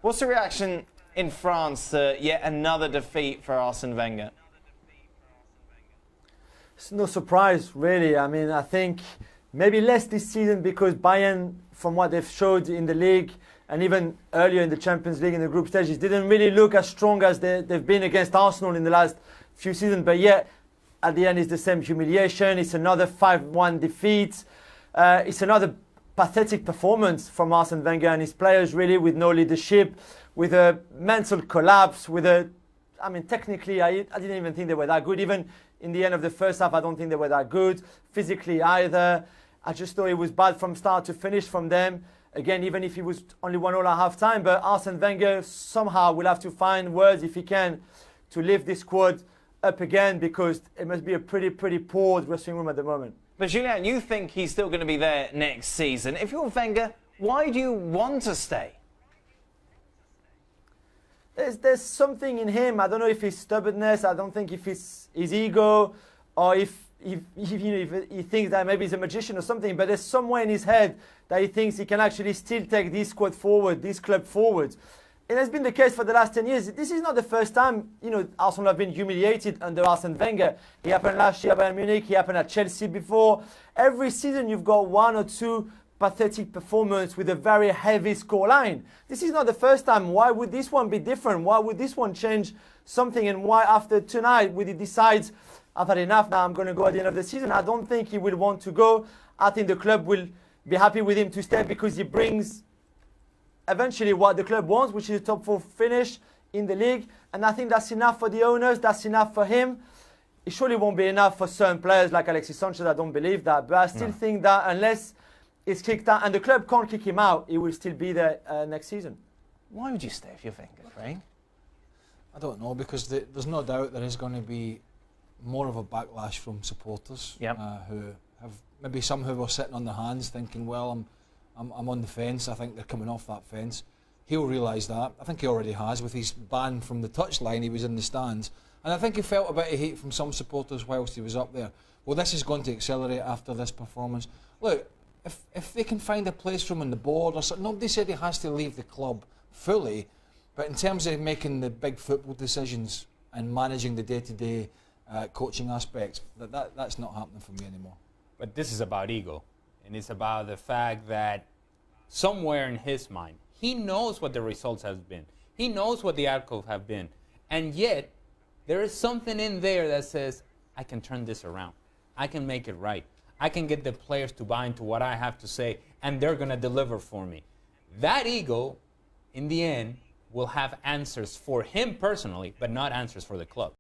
What's the reaction in France to yet another defeat for Arsene Wenger? It's no surprise, really. I mean, I think maybe less this season because Bayern, from what they've showed in the league and even earlier in the Champions League in the group stages, didn't really look as strong as they've been against Arsenal in the last few seasons. But yet, at the end, it's the same humiliation. It's another 5-1 defeat. It's another pathetic performance from Arsene Wenger and his players, really, with no leadership, with a mental collapse, I mean, technically, I didn't even think they were that good. Even in the end of the first half, I don't think they were that good. Physically either. I just thought it was bad from start to finish from them. Again, even if it was only 1-0 at half time, but Arsene Wenger somehow will have to find words, if he can, to lift this squad up again, because it must be a pretty poor dressing room at the moment. But Julian, you think he's still going to be there next season. If you're Wenger, why do you want to stay? There's something in him. I don't know if it's stubbornness. I don't think if it's his ego, or if he thinks that maybe he's a magician or something. But there's somewhere in his head that he thinks he can actually still take this squad forward, this club forward. It has been the case for the last 10 years. This is not the first time, Arsenal have been humiliated under Arsene Wenger. It happened last year at Bayern Munich. It happened at Chelsea before. Every season you've got one or two pathetic performance with a very heavy scoreline. This is not the first time. Why would this one be different? Why would this one change something? And why after tonight would he decide, I've had enough now, I'm going to go at the end of the season? I don't think he will want to go. I think the club will be happy with him to stay because he brings eventually what the club wants, which is a top 4 finish in the league. And I think that's enough for the owners. That's enough for him. It surely won't be enough for certain players like Alexis Sanchez. I don't believe that. But I still think that unless it's kicked out, and the club can't kick him out, he will still be there next season. Why would you stay if you're Wenger, Frank? I don't know, because there's no doubt there is going to be more of a backlash from supporters who have maybe some who were sitting on their hands thinking, well, I'm on the fence. I think they're coming off that fence. He'll realise that. I think he already has with his ban from the touchline. He was in the stands. And I think he felt a bit of hate from some supporters whilst he was up there. Well, this is going to accelerate after this performance. Look, if they can find a place for him on the board or something, nobody said he has to leave the club fully, but in terms of making the big football decisions and managing the day-to-day coaching aspects, that's not happening for me anymore. But this is about ego, and it's about the fact that somewhere in his mind, he knows what the results have been. He knows what the outcomes have been, and yet there is something in there that says, I can turn this around. I can make it right. I can get the players to buy into what I have to say, and they're going to deliver for me. That ego, in the end, will have answers for him personally, but not answers for the club.